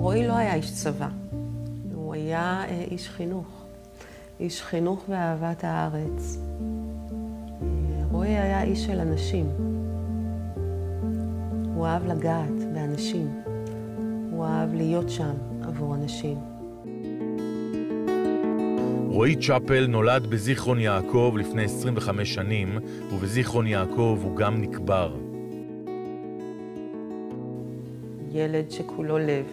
רועי לא היה איש צבא, הוא היה איש חינוך. איש חינוך ואהבת הארץ. רועי היה איש של אנשים. הוא אהב לגעת באנשים. הוא אהב להיות שם עבור אנשים. רועי צ'פל נולד בזיכרון יעקב לפני 25 שנים, ובזיכרון יעקב הוא גם נקבר. ילד שכולו לב.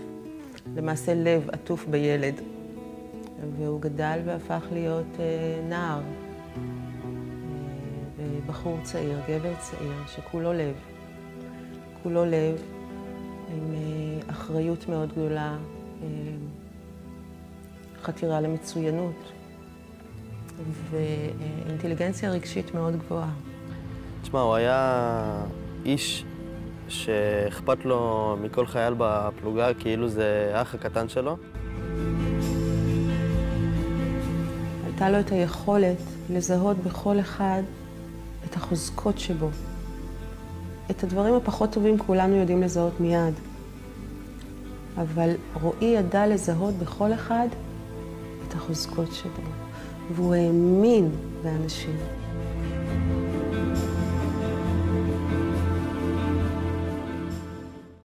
למעשה לב עטוף בילד. והוא גדל והפך להיות נער. בחור צעיר, גבר צעיר, שכולו לב. כולו לב, עם אחריות מאוד גדולה, חתירה למצוינות, ואינטליגנציה רגשית מאוד גבוהה. תשמע, הוא היה איש שאכפת לו מכל חייל בפלוגה, כאילו זה האח הקטן שלו. הייתה לו את היכולת לזהות בכל אחד את החוזקות שבו. את הדברים הפחות טובים כולנו יודעים לזהות מיד. אבל רועי ידע לזהות בכל אחד את החוזקות שבו. והוא האמין באנשים.